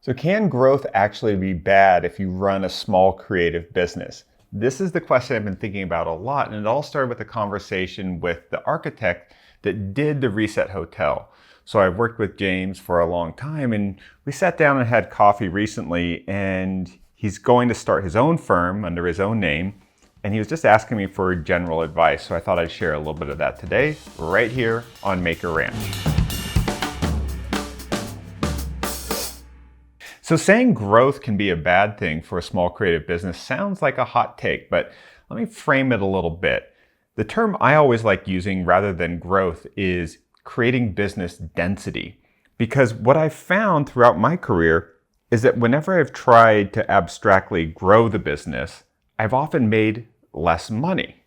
So can growth actually be bad if you run a small creative business? This is the question I've been thinking about a lot, and it all started with a conversation with the architect that did the Reset Hotel. So I've worked with James for a long time, and we sat down and had coffee recently, and he's going to start his own firm under his own name, and he was just asking me for general advice. So I thought I'd share a little bit of that today, right here on Maker Ranch. So saying growth can be a bad thing for a small creative business sounds like a hot take, but let me frame it a little bit. The term I always like using rather than growth is creating business density. Because what I've found throughout my career is that whenever I've tried to abstractly grow the business, I've often made less money.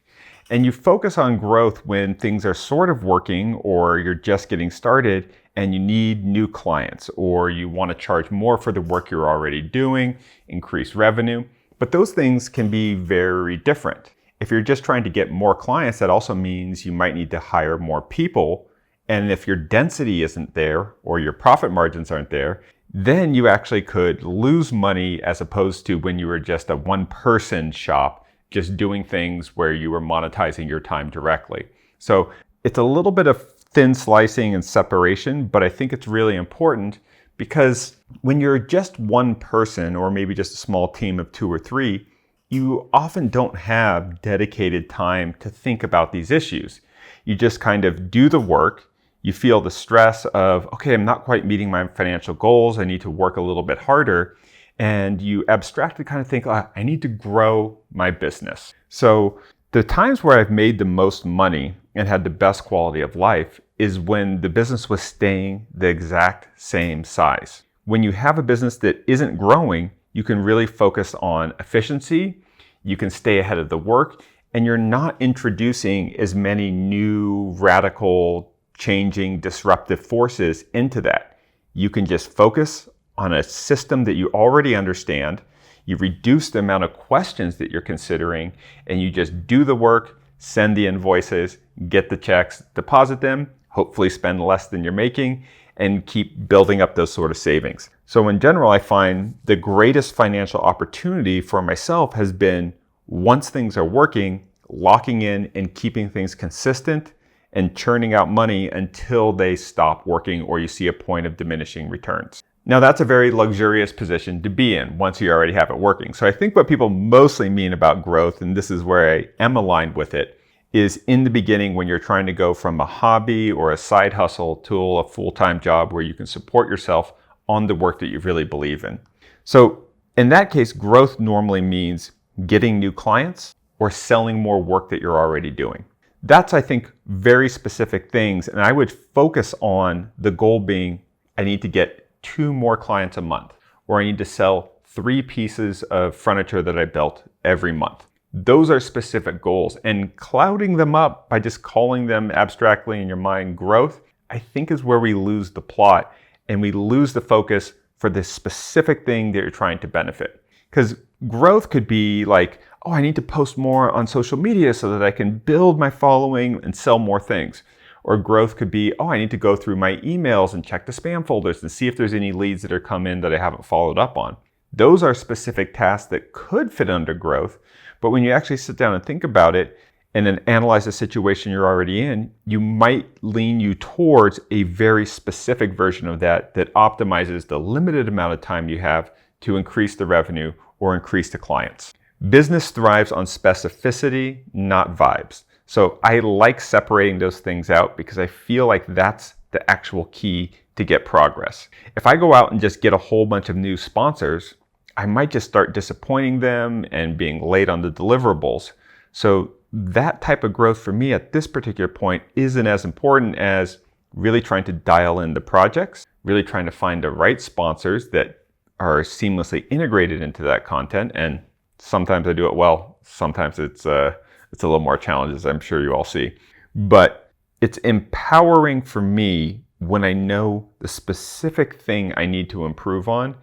And you focus on growth when things are sort of working or you're just getting started and you need new clients or you want to charge more for the work you're already doing, increase revenue. But those things can be very different. If you're just trying to get more clients, that also means you might need to hire more people. And if your density isn't there or your profit margins aren't there, then you actually could lose money as opposed to when you were just a one-person shop just doing things where you were monetizing your time directly. So it's a little bit of thin slicing and separation, but I think it's really important because when you're just one person or maybe just a small team of 2 or 3, you often don't have dedicated time to think about these issues. You just kind of do the work. You feel the stress of, okay, I'm not quite meeting my financial goals. I need to work a little bit harder. And you abstractly kind of think, I need to grow my business. So the times where I've made the most money and had the best quality of life is when the business was staying the exact same size. When you have a business that isn't growing, you can really focus on efficiency, you can stay ahead of the work, and you're not introducing as many new, radical, changing, disruptive forces into that. You can just focus on a system that you already understand, you reduce the amount of questions that you're considering, and you just do the work, send the invoices, get the checks, deposit them, hopefully spend less than you're making, and keep building up those sort of savings. So in general, I find the greatest financial opportunity for myself has been, once things are working, locking in and keeping things consistent and churning out money until they stop working or you see a point of diminishing returns. Now that's a very luxurious position to be in once you already have it working. So I think what people mostly mean about growth, and this is where I am aligned with it, is in the beginning when you're trying to go from a hobby or a side hustle to a full-time job where you can support yourself on the work that you really believe in. So in that case, growth normally means getting new clients or selling more work that you're already doing. That's, I think, very specific things. And I would focus on the goal being, I need to get 2 more clients a month, or I need to sell 3 pieces of furniture that I built every month. Those are specific goals, and clouding them up by just calling them abstractly in your mind growth, I think is where we lose the plot and we lose the focus for the specific thing that you're trying to benefit. Because growth could be like, oh, I need to post more on social media so that I can build my following and sell more things. Or growth could be, oh, I need to go through my emails and check the spam folders and see if there's any leads that are come in that I haven't followed up on. Those are specific tasks that could fit under growth, but when you actually sit down and think about it and then analyze the situation you're already in, you might lean you towards a very specific version of that that optimizes the limited amount of time you have to increase the revenue or increase the clients. Business thrives on specificity, not vibes. So I like separating those things out because I feel like that's the actual key to get progress. If I go out and just get a whole bunch of new sponsors, I might just start disappointing them and being late on the deliverables. So that type of growth for me at this particular point isn't as important as really trying to dial in the projects, really trying to find the right sponsors that are seamlessly integrated into that content. And sometimes I do it well, sometimes it's a little more challenges, I'm sure you all see. But it's empowering for me when I know the specific thing I need to improve on,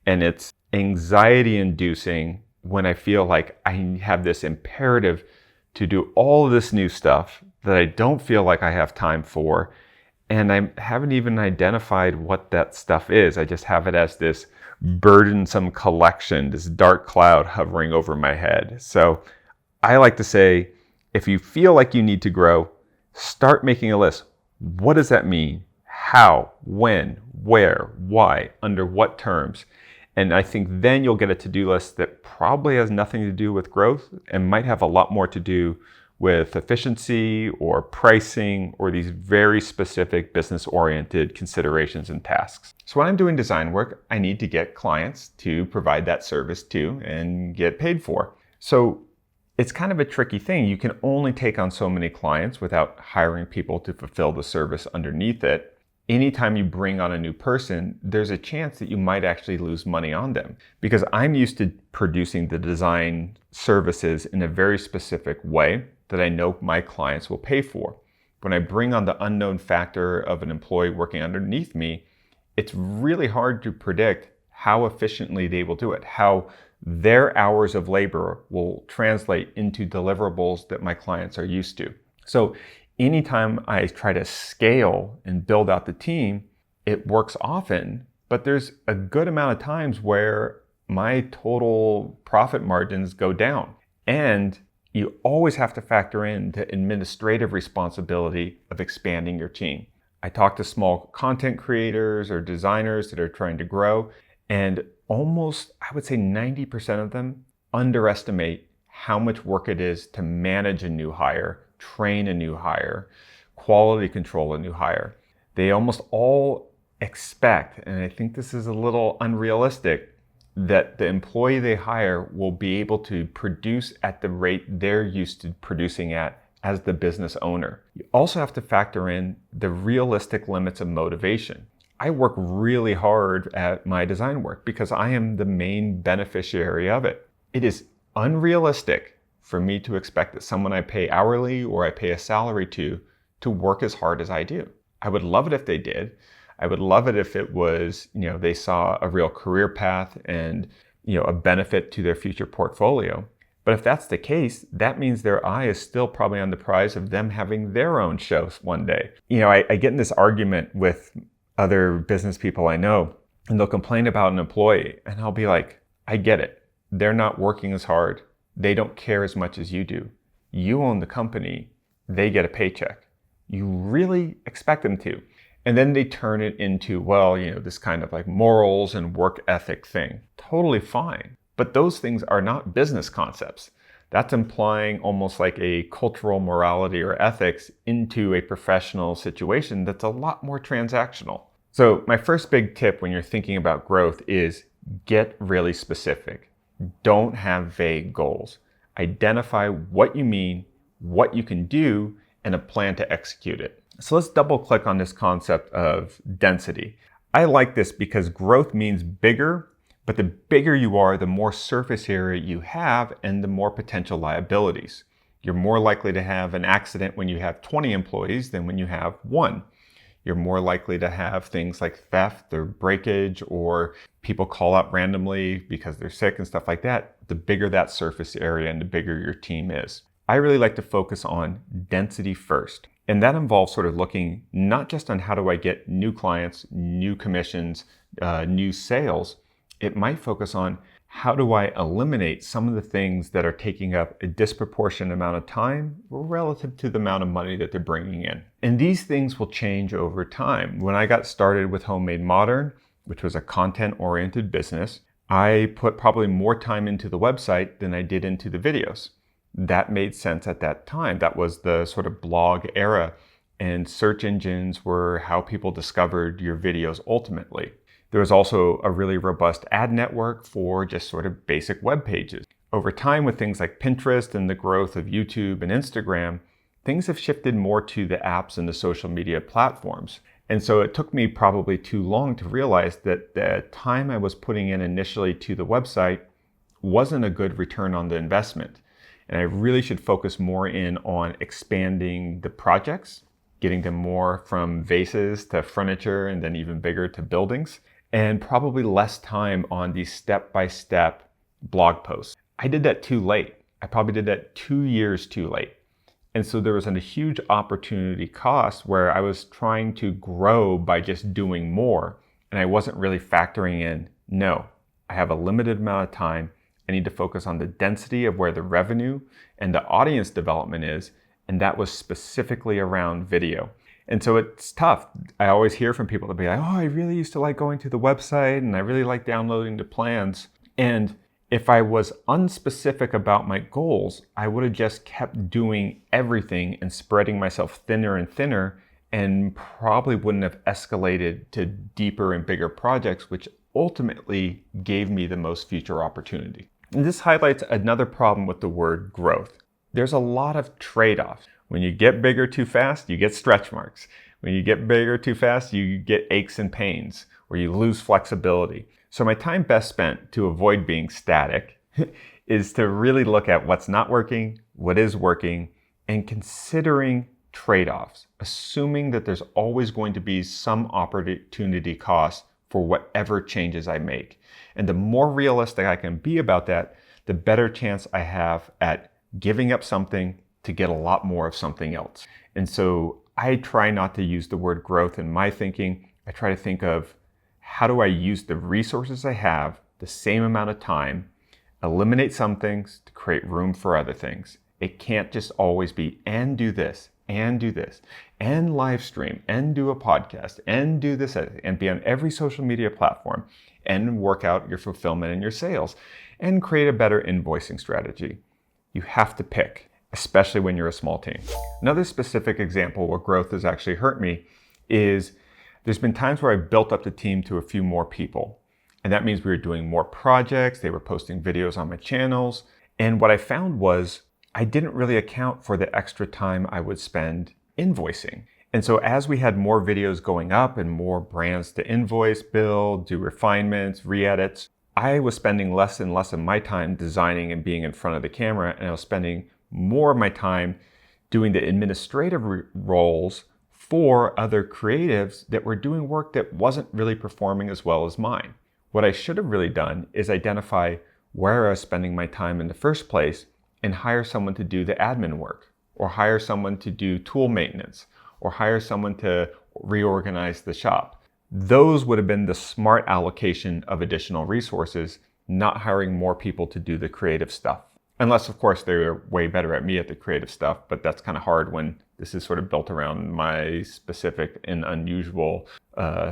and it's anxiety inducing when I feel like I have this imperative to do all of this new stuff that I don't feel like I have time for, and I haven't even identified what that stuff is. I just have it as this burdensome collection, this dark cloud hovering over my head. So I like to say, if you feel like you need to grow, start making a list. What does that mean? How, when, where, why, under what terms? And I think then you'll get a to-do list that probably has nothing to do with growth and might have a lot more to do with efficiency or pricing or these very specific business-oriented considerations and tasks. So when I'm doing design work, I need to get clients to provide that service to and get paid for. So it's kind of a tricky thing. You can only take on so many clients without hiring people to fulfill the service underneath it. Anytime you bring on a new person, there's a chance that you might actually lose money on them, because I'm used to producing the design services in a very specific way that I know my clients will pay for. When I bring on the unknown factor of an employee working underneath me, it's really hard to predict how efficiently they will do it, how their hours of labor will translate into deliverables that my clients are used to. So anytime I try to scale and build out the team, it works often, but there's a good amount of times where my total profit margins go down. And you always have to factor in the administrative responsibility of expanding your team. I talk to small content creators or designers that are trying to grow, and almost, I would say 90% of them underestimate how much work it is to manage a new hire, train a new hire, quality control a new hire. They almost all expect, and I think this is a little unrealistic, that the employee they hire will be able to produce at the rate they're used to producing at as the business owner. You also have to factor in the realistic limits of motivation. I work really hard at my design work because I am the main beneficiary of it. It is unrealistic for me to expect that someone I pay hourly or I pay a salary to work as hard as I do. I would love it if they did. I would love it if it was, they saw a real career path and, a benefit to their future portfolio. But if that's the case, that means their eye is still probably on the prize of them having their own shows one day. I get in this argument with other business people I know, and they'll complain about an employee, and I'll be like, I get it. They're not working as hard. They don't care as much as you do. You own the company. They get a paycheck. You really expect them to. And then they turn it into, this kind of like morals and work ethic thing. Totally fine. But those things are not business concepts. That's implying almost like a cultural morality or ethics into a professional situation that's a lot more transactional. So my first big tip when you're thinking about growth is get really specific. Don't have vague goals. Identify what you mean, what you can do, and a plan to execute it. So let's double click on this concept of density. I like this because growth means bigger, but the bigger you are, the more surface area you have and the more potential liabilities. You're more likely to have an accident when you have 20 employees than when you have one. You're more likely to have things like theft or breakage or people call out randomly because they're sick and stuff like that. The bigger that surface area and the bigger your team is. I really like to focus on density first. And that involves sort of looking not just on how do I get new clients, new commissions, new sales. It might focus on how do I eliminate some of the things that are taking up a disproportionate amount of time relative to the amount of money that they're bringing in. And these things will change over time. When I got started with Homemade Modern, which was a content-oriented business, I put probably more time into the website than I did into the videos. That made sense at that time. That was the sort of blog era, and search engines were how people discovered your videos ultimately. There was also a really robust ad network for just sort of basic web pages. Over time, with things like Pinterest and the growth of YouTube and Instagram, things have shifted more to the apps and the social media platforms. And so it took me probably too long to realize that the time I was putting in initially to the website wasn't a good return on the investment. And I really should focus more in on expanding the projects, getting them more from vases to furniture and then even bigger to buildings, and probably less time on these step-by-step blog posts. I did that too late. I probably did that 2 years too late. And so there was a huge opportunity cost where I was trying to grow by just doing more. And I wasn't really factoring in, no, I have a limited amount of time. I need to focus on the density of where the revenue and the audience development is. And that was specifically around video. And so it's tough. I always hear from people that be like, oh, I really used to like going to the website and I really like downloading the plans. And if I was unspecific about my goals, I would have just kept doing everything and spreading myself thinner and thinner and probably wouldn't have escalated to deeper and bigger projects, which ultimately gave me the most future opportunity. And this highlights another problem with the word growth. There's a lot of trade-offs. When you get bigger too fast, you get stretch marks. When you get bigger too fast, you get aches and pains, or you lose flexibility. So my time best spent to avoid being static is to really look at what's not working, what is working, and considering trade-offs, assuming that there's always going to be some opportunity cost for whatever changes I make. And the more realistic I can be about that, the better chance I have at giving up something to get a lot more of something else. And so I try not to use the word growth in my thinking. I try to think of, how do I use the resources I have, the same amount of time, eliminate some things to create room for other things. It can't just always be, and do this, and do this, and live stream, and do a podcast, and do this, and be on every social media platform, and work out your fulfillment and your sales, and create a better invoicing strategy. You have to pick, especially when you're a small team. Another specific example where growth has actually hurt me is there's been times where I built up the team to a few more people. And that means we were doing more projects. They were posting videos on my channels. And what I found was I didn't really account for the extra time I would spend invoicing. And so as we had more videos going up and more brands to invoice, build, do refinements, re-edits, I was spending less and less of my time designing and being in front of the camera. And I was spending more of my time doing the administrative roles for other creatives that were doing work that wasn't really performing as well as mine. What I should have really done is identify where I was spending my time in the first place and hire someone to do the admin work, or hire someone to do tool maintenance, or hire someone to reorganize the shop. Those would have been the smart allocation of additional resources, not hiring more people to do the creative stuff. Unless, of course, they're way better at me at the creative stuff, but that's kind of hard when this is sort of built around my specific and unusual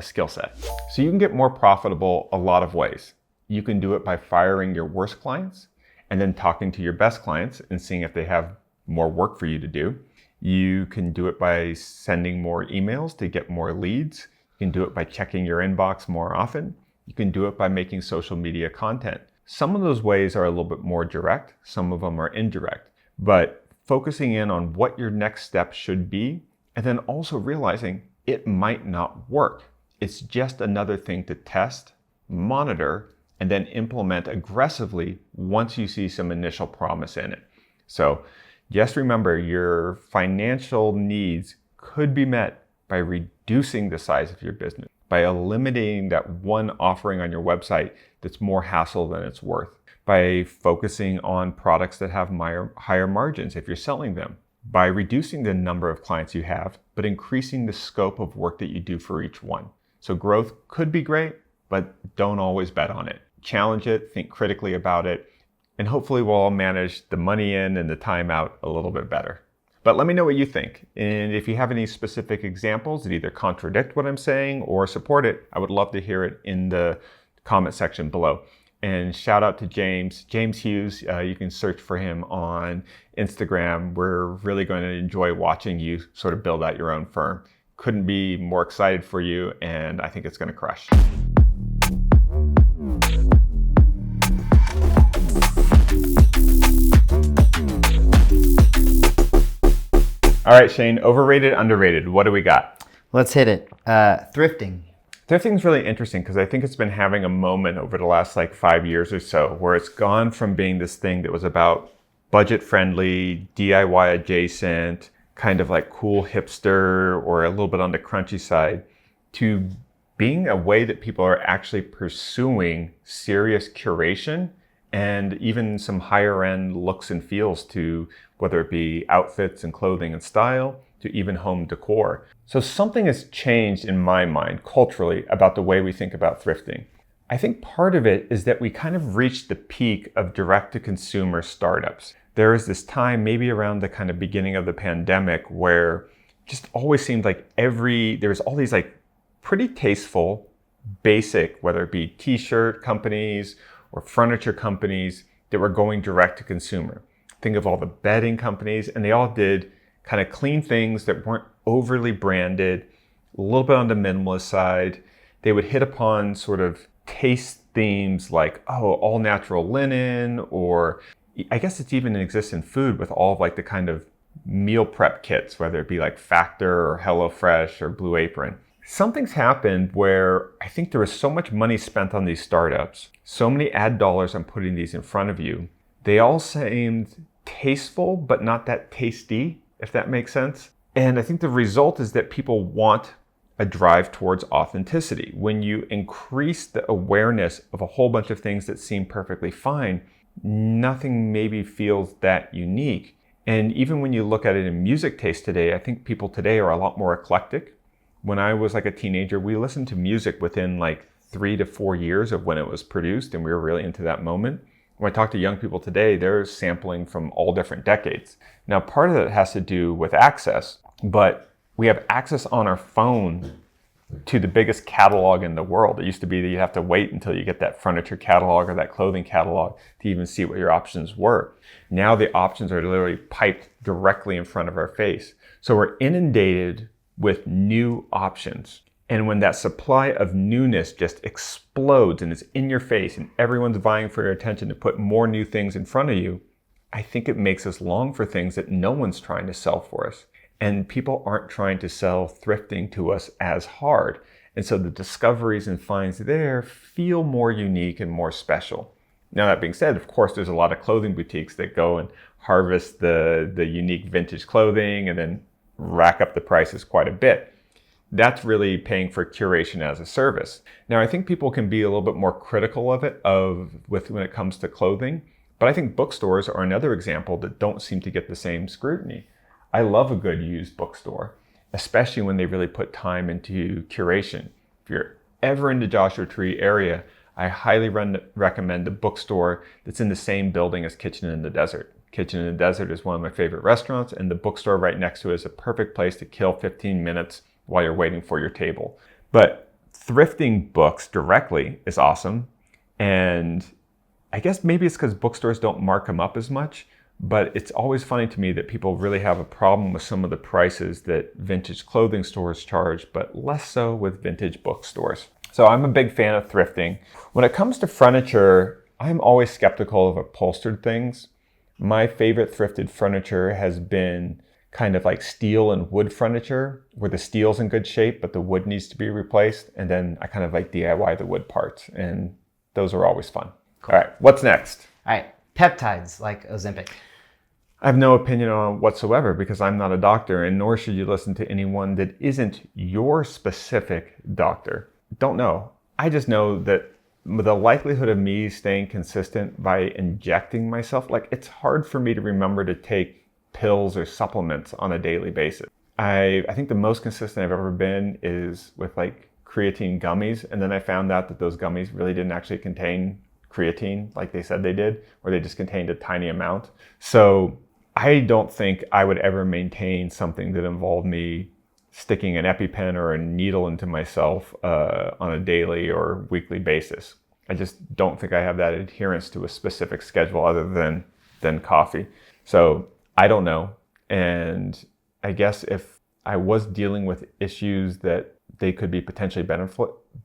skill set. So you can get more profitable a lot of ways. You can do it by firing your worst clients and then talking to your best clients and seeing if they have more work for you to do. You can do it by sending more emails to get more leads. You can do it by checking your inbox more often. You can do it by making social media content. Some of those ways are a little bit more direct, some of them are indirect, but focusing in on what your next step should be, and then also realizing it might not work. It's just another thing to test, monitor, and then implement aggressively once you see some initial promise in it. So just remember, your financial needs could be met by reducing the size of your business, by eliminating that one offering on your website that's more hassle than it's worth, by focusing on products that have higher margins if you're selling them, by reducing the number of clients you have, but increasing the scope of work that you do for each one. So growth could be great, but don't always bet on it. Challenge it, think critically about it, and hopefully we'll all manage the money in and the time out a little bit better. But let me know what you think. And if you have any specific examples that either contradict what I'm saying or support it, I would love to hear it in the comment section below. And shout out to James Hughes. You can search for him on Instagram. We're really going to enjoy watching you sort of build out your own firm. Couldn't be more excited for you, and I think it's going to crush. All right, Shane, overrated, underrated. What do we got? Let's hit it. Thrifting. Thrifting is really interesting because I think it's been having a moment over the last 5 years or so where it's gone from being this thing that was about budget friendly, DIY adjacent, kind of like cool hipster or a little bit on the crunchy side, to being a way that people are actually pursuing serious curation and even some higher end looks and feels to whether it be outfits and clothing and style to even home decor. So something has changed in my mind culturally about the way we think about thrifting. I think part of it is that we kind of reached the peak of direct-to-consumer startups. There was this time, maybe around the kind of beginning of the pandemic, where just always seemed like there was all these like pretty tasteful, basic, whether it be t-shirt companies or furniture companies that were going direct to consumer. Think of all the bedding companies, and they all did kind of clean things that weren't overly branded, a little bit on the minimalist side. They would hit upon sort of taste themes like, oh, all natural linen, or I guess it's even exists in food with all of like the kind of meal prep kits, whether it be like Factor or HelloFresh or Blue Apron. Something's happened where I think there was so much money spent on these startups, so many ad dollars on putting these in front of you. They all seemed tasteful, but not that tasty, if that makes sense. And I think the result is that people want a drive towards authenticity. When you increase the awareness of a whole bunch of things that seem perfectly fine, nothing maybe feels that unique. And even when you look at it in music taste today, I think people today are a lot more eclectic. When I was like a teenager, we listened to music within like 3 to 4 years of when it was produced, and we were really into that moment. When I talk to young people today, they're sampling from all different decades. Now, part of that has to do with access, but we have access on our phone to the biggest catalog in the world. It used to be that you have to wait until you get that furniture catalog or that clothing catalog to even see what your options were. Now the options are literally piped directly in front of our face. So we're inundated with new options. And when that supply of newness just explodes and is in your face and everyone's vying for your attention to put more new things in front of you, I think it makes us long for things that no one's trying to sell for us. And people aren't trying to sell thrifting to us as hard. And so the discoveries and finds there feel more unique and more special. Now, that being said, of course, there's a lot of clothing boutiques that go and harvest the unique vintage clothing and then rack up the prices quite a bit. That's really paying for curation as a service. Now, I think people can be a little bit more critical of it when it comes to clothing, but I think bookstores are another example that don't seem to get the same scrutiny. I love a good used bookstore, especially when they really put time into curation. If you're ever in the Joshua Tree area, I highly recommend a bookstore that's in the same building as Kitchen in the Desert. Kitchen in the Desert is one of my favorite restaurants, and the bookstore right next to it is a perfect place to kill 15 minutes while you're waiting for your table. But thrifting books directly is awesome, and I guess maybe it's because bookstores don't mark them up as much. But it's always funny to me that people really have a problem with some of the prices that vintage clothing stores charge, but less so with vintage bookstores. So I'm a big fan of thrifting. When it comes to furniture, I'm always skeptical of upholstered things. My favorite thrifted furniture has been kind of like steel and wood furniture, where the steel's in good shape, but the wood needs to be replaced. And then I kind of like DIY the wood parts, and those are always fun. Cool. All right, what's next? All right, peptides like Ozempic. I have no opinion on it whatsoever because I'm not a doctor, and nor should you listen to anyone that isn't your specific doctor. Don't know. I just know that the likelihood of me staying consistent by injecting myself, like it's hard for me to remember to take pills or supplements on a daily basis. I think the most consistent I've ever been is with like creatine gummies, and then I found out that those gummies really didn't actually contain creatine like they said they did, or they just contained a tiny amount. So I don't think I would ever maintain something that involved me sticking an EpiPen or a needle into myself on a daily or weekly basis. I just don't think I have that adherence to a specific schedule other than coffee. So I don't know. And I guess if I was dealing with issues that they could be potentially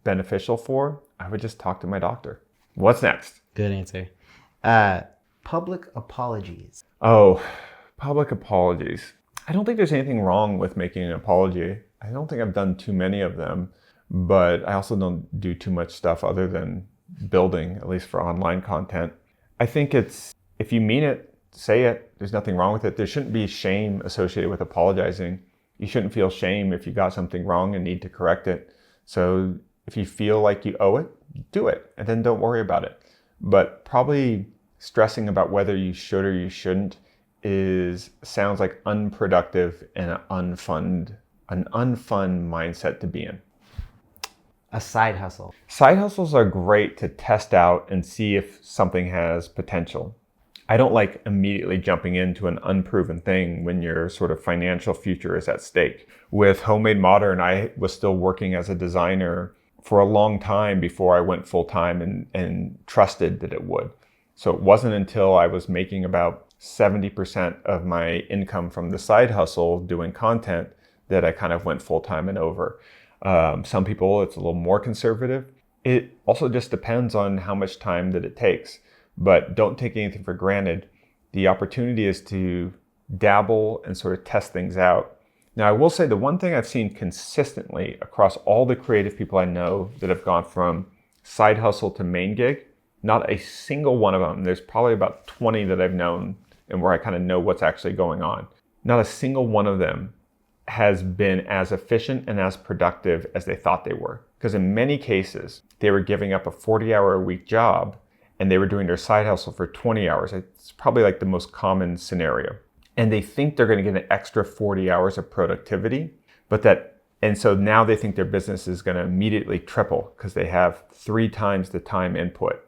beneficial for, I would just talk to my doctor. What's next? Good answer. Public apologies. Oh, public apologies. I don't think there's anything wrong with making an apology. I don't think I've done too many of them, but I also don't do too much stuff other than building, at least for online content. I think it's, if you mean it, say it. There's nothing wrong with it. There shouldn't be shame associated with apologizing. You shouldn't feel shame if you got something wrong and need to correct it. So if you feel like you owe it, do it, and then don't worry about it. But probably stressing about whether you should or you shouldn't sounds like unproductive and an unfun mindset to be in. A side hustle. Side hustles are great to test out and see if something has potential. I don't like immediately jumping into an unproven thing when your sort of financial future is at stake. With Homemade Modern, I was still working as a designer for a long time before I went full time and trusted that it would. So it wasn't until I was making about 70% of my income from the side hustle doing content that I kind of went full time and over. Some people, it's a little more conservative. It also just depends on how much time that it takes. But don't take anything for granted. The opportunity is to dabble and sort of test things out. Now, I will say the one thing I've seen consistently across all the creative people I know that have gone from side hustle to main gig, not a single one of them, there's probably about 20 that I've known and where I kind of know what's actually going on. Not a single one of them has been as efficient and as productive as they thought they were. Because in many cases, they were giving up a 40-hour-a-week job and they were doing their side hustle for 20 hours. It's probably like the most common scenario. And they think they're going to get an extra 40 hours of productivity, and so now they think their business is going to immediately triple because they have 3 times the time input.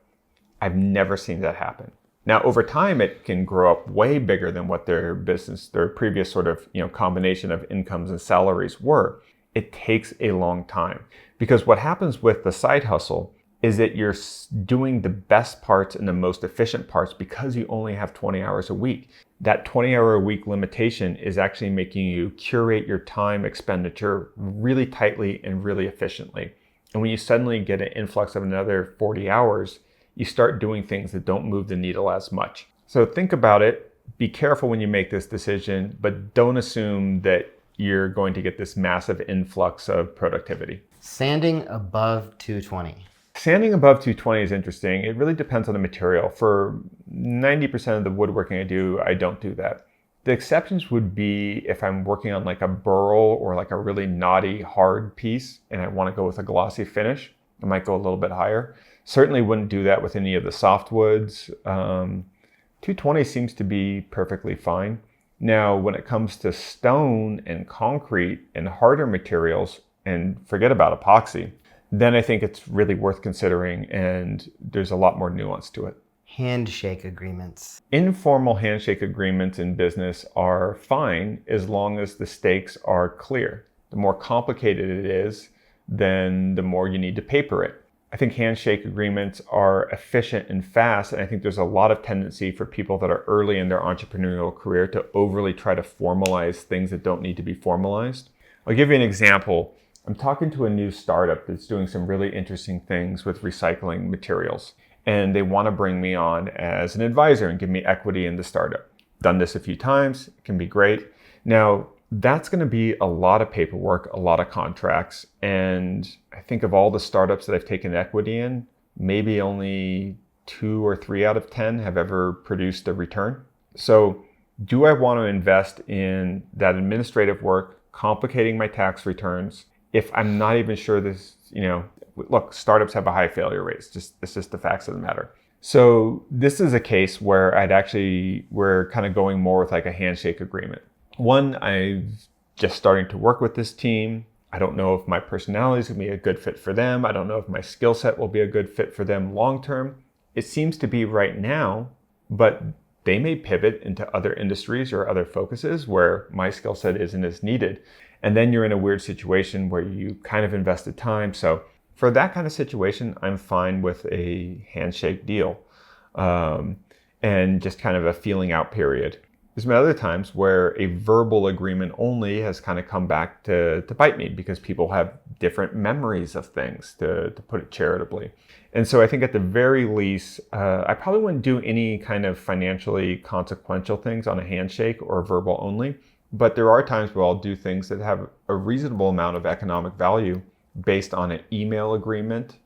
I've never seen that happen. Now, over time, it can grow up way bigger than what their previous sort of, combination of incomes and salaries were. It takes a long time because what happens with the side hustle is that you're doing the best parts and the most efficient parts because you only have 20 hours a week. That 20-hour-a-week limitation is actually making you curate your time expenditure really tightly and really efficiently. And when you suddenly get an influx of another 40 hours, you start doing things that don't move the needle as much. So think about it. Be careful when you make this decision, but don't assume that you're going to get this massive influx of productivity. Sanding above 220. Sanding above 220 is interesting. It really depends on the material. For 90% of the woodworking I do, I don't do that. The exceptions would be if I'm working on like a burl or like a really knotty, hard piece and I want to go with a glossy finish. I might go a little bit higher. Certainly wouldn't do that with any of the softwoods. 220 seems to be perfectly fine. Now, when it comes to stone and concrete and harder materials, and forget about epoxy, then I think it's really worth considering, and there's a lot more nuance to it. Handshake agreements. Informal handshake agreements in business are fine as long as the stakes are clear. The more complicated it is, then the more you need to paper it. I think handshake agreements are efficient and fast, and I think there's a lot of tendency for people that are early in their entrepreneurial career to overly try to formalize things that don't need to be formalized. I'll give you an example. I'm talking to a new startup that's doing some really interesting things with recycling materials, and they want to bring me on as an advisor and give me equity in the startup. Done this a few times, it can be great. Now, that's going to be a lot of paperwork, a lot of contracts, and I think of all the startups that I've taken equity in, maybe only 2 or 3 out of 10 have ever produced a return. So do I want to invest in that administrative work, complicating my tax returns, if I'm not even sure this, look, startups have a high failure rate. It's just the facts of the matter. So this is a case where we're kind of going more with like a handshake agreement. One, I'm just starting to work with this team. I don't know if my personality is going to be a good fit for them. I don't know if my skill set will be a good fit for them long term. It seems to be right now, but they may pivot into other industries or other focuses where my skill set isn't as needed. And then you're in a weird situation where you kind of invested time. So for that kind of situation, I'm fine with a handshake deal and just kind of a feeling out period. There's been other times where a verbal agreement only has kind of come back to bite me because people have different memories of things, to put it charitably. And so I think at the very least, I probably wouldn't do any kind of financially consequential things on a handshake or verbal only. But there are times where I'll do things that have a reasonable amount of economic value based on an email agreement,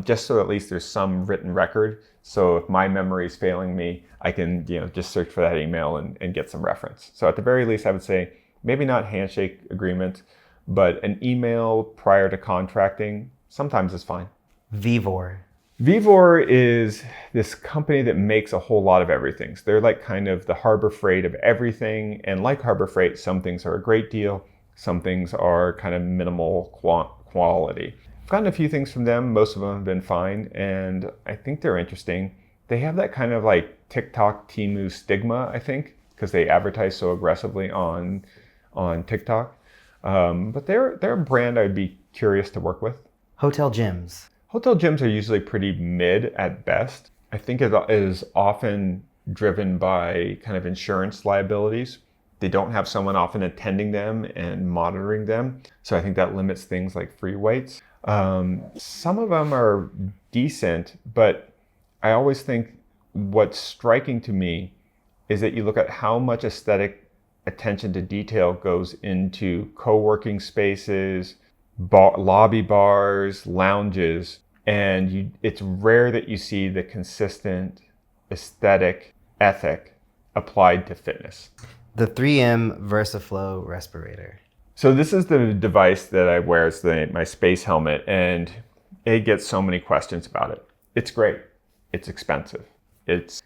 just so at least there's some written record. So if my memory is failing me, I can just search for that email and get some reference. So at the very least, I would say maybe not handshake agreement, but an email prior to contracting sometimes is fine. Vivor. Vivor is this company that makes a whole lot of everything. So they're like kind of the Harbor Freight of everything. And like Harbor Freight, some things are a great deal. Some things are kind of minimal quality. I've gotten a few things from them. Most of them have been fine. And I think they're interesting. They have that kind of like TikTok, Temu stigma, I think, because they advertise so aggressively on TikTok. But they're a brand I'd be curious to work with. Hotel gyms. Hotel gyms are usually pretty mid at best. I think it is often driven by kind of insurance liabilities. They don't have someone often attending them and monitoring them. So I think that limits things like free weights. Some of them are decent, but I always think what's striking to me is that you look at how much aesthetic attention to detail goes into co-working spaces, lobby bars, lounges, and it's rare that you see the consistent aesthetic ethic applied to fitness. The 3M VersaFlow respirator. So this is the device that I wear as my space helmet, and it gets so many questions about it. It's great. It's expensive. It's,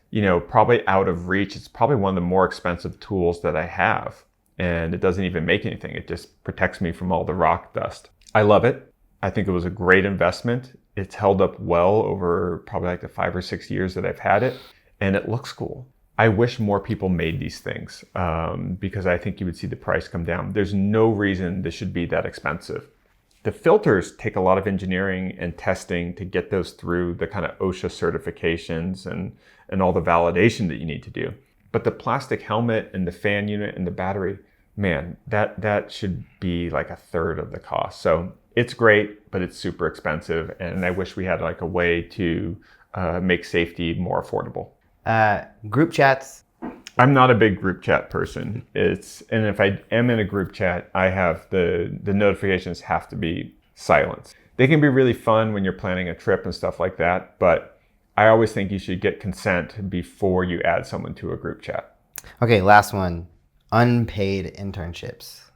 probably out of reach. It's probably one of the more expensive tools that I have, and it doesn't even make anything. It just protects me from all the rock dust. I love it. I think it was a great investment. It's held up well over probably like the 5 or 6 years that I've had it, and it looks cool. I wish more people made these things because I think you would see the price come down. There's no reason this should be that expensive. The filters take a lot of engineering and testing to get those through the kind of OSHA certifications and all the validation that you need to do. But the plastic helmet and the fan unit and the battery, man, that should be like a third of the cost. So it's great, but it's super expensive. And I wish we had like a way to make safety more affordable. Group chats. I'm not a big group chat person. And if I am in a group chat, I have the notifications have to be silenced. They can be really fun when you're planning a trip and stuff like that, but I always think you should get consent before you add someone to a group chat. Okay, last one. Unpaid internships.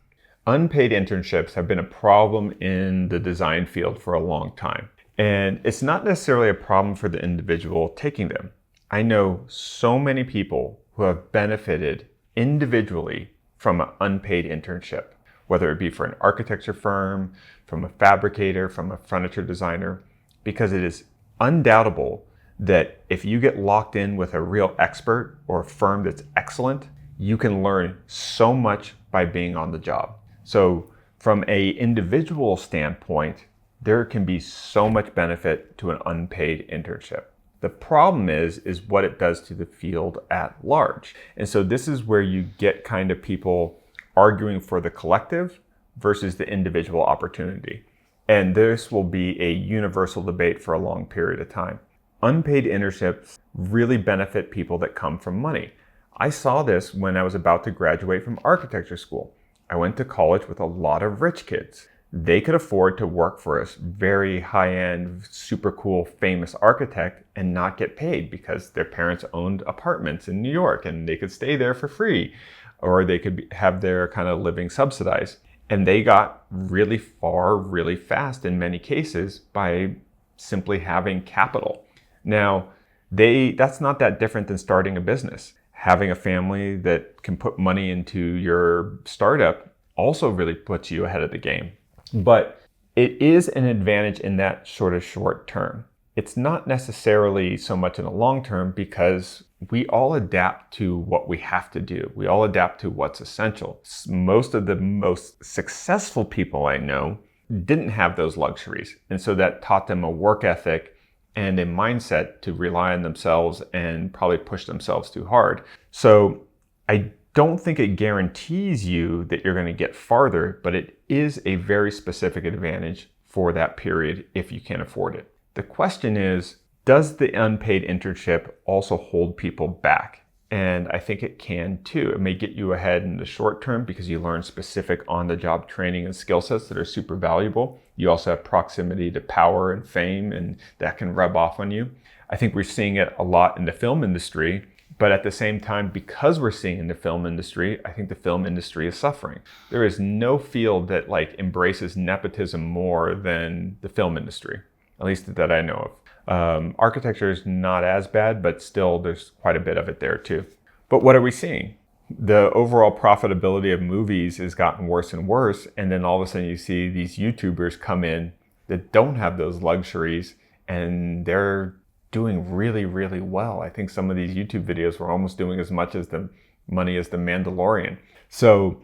Unpaid internships have been a problem in the design field for a long time. And it's not necessarily a problem for the individual taking them. I know so many people who have benefited individually from an unpaid internship, whether it be for an architecture firm, from a fabricator, from a furniture designer, because it is undoubtable that if you get locked in with a real expert or a firm that's excellent, you can learn so much by being on the job. So from an individual standpoint, there can be so much benefit to an unpaid internship. The problem is what it does to the field at large. And so this is where you get kind of people arguing for the collective versus the individual opportunity. And this will be a universal debate for a long period of time. Unpaid internships really benefit people that come from money. I saw this when I was about to graduate from architecture school. I went to college with a lot of rich kids. They could afford to work for a very high-end, super cool, famous architect and not get paid because their parents owned apartments in New York and they could stay there for free, or they could have their kind of living subsidized. And they got really far, really fast in many cases by simply having capital. Now, that's not that different than starting a business. Having a family that can put money into your startup also really puts you ahead of the game. But it is an advantage in that sort of short term. It's not necessarily so much in the long term because we all adapt to what we have to do. We all adapt to what's essential. Most of the most successful people I know didn't have those luxuries. And so that taught them a work ethic and a mindset to rely on themselves and probably push themselves too hard. So I don't think it guarantees you that you're going to get farther, but it is a very specific advantage for that period if you can afford it. The question is, does the unpaid internship also hold people back? And I think it can too. It may get you ahead in the short term because you learn specific on-the-job training and skill sets that are super valuable. You also have proximity to power and fame, and that can rub off on you. I think we're seeing it a lot in the film industry. But at the same time, because we're seeing in the film industry, I think the film industry is suffering. There is no field that embraces nepotism more than the film industry, at least that I know Architecture is not as bad, but still there's quite a bit of it there too. But what are we seeing? The overall profitability of movies has gotten worse and worse. And then all of a sudden you see these YouTubers come in that don't have those luxuries and they're doing really, really well. I think some of these YouTube videos were almost doing as much as the money as The Mandalorian. So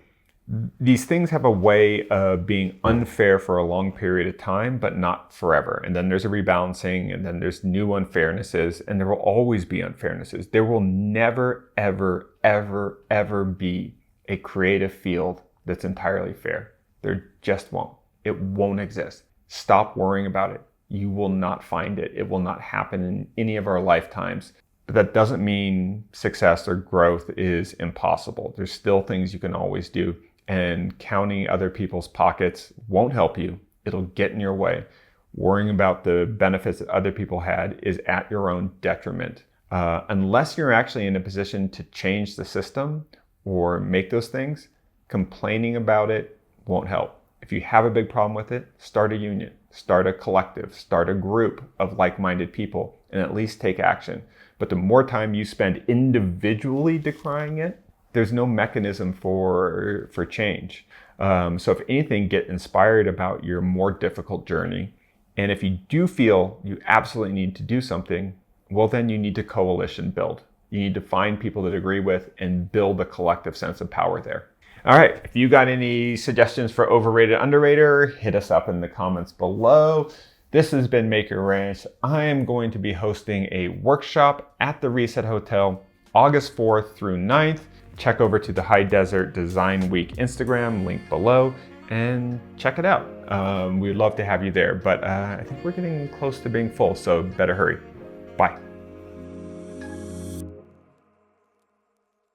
these things have a way of being unfair for a long period of time, but not forever. And then there's a rebalancing, and then there's new unfairnesses, and there will always be unfairnesses. There will never, ever, ever, ever be a creative field that's entirely fair. There just won't. It won't exist. Stop worrying about it. You will not find it. It will not happen in any of our lifetimes. But that doesn't mean success or growth is impossible. There's still things you can always do. And counting other people's pockets won't help you. It'll get in your way. Worrying about the benefits that other people had is at your own detriment. Unless you're actually in a position to change the system or make those things, complaining about it won't help. If you have a big problem with it, start a union, start a collective, start a group of like-minded people, and at least take action. But the more time you spend individually decrying it, there's no mechanism for change. So if anything, get inspired about your more difficult journey. And if you do feel you absolutely need to do something, well, then you need to coalition build. You need to find people that agree with and build a collective sense of power there. All right, if you got any suggestions for overrated, underrated, hit us up in the comments below. This has been Maker Ranch. I am going to be hosting a workshop at the Reset Hotel August 4th through 9th. Check over to the High Desert Design Week Instagram, link below, and check it out. We'd love to have you there, but I think we're getting close to being full, so better hurry. Bye.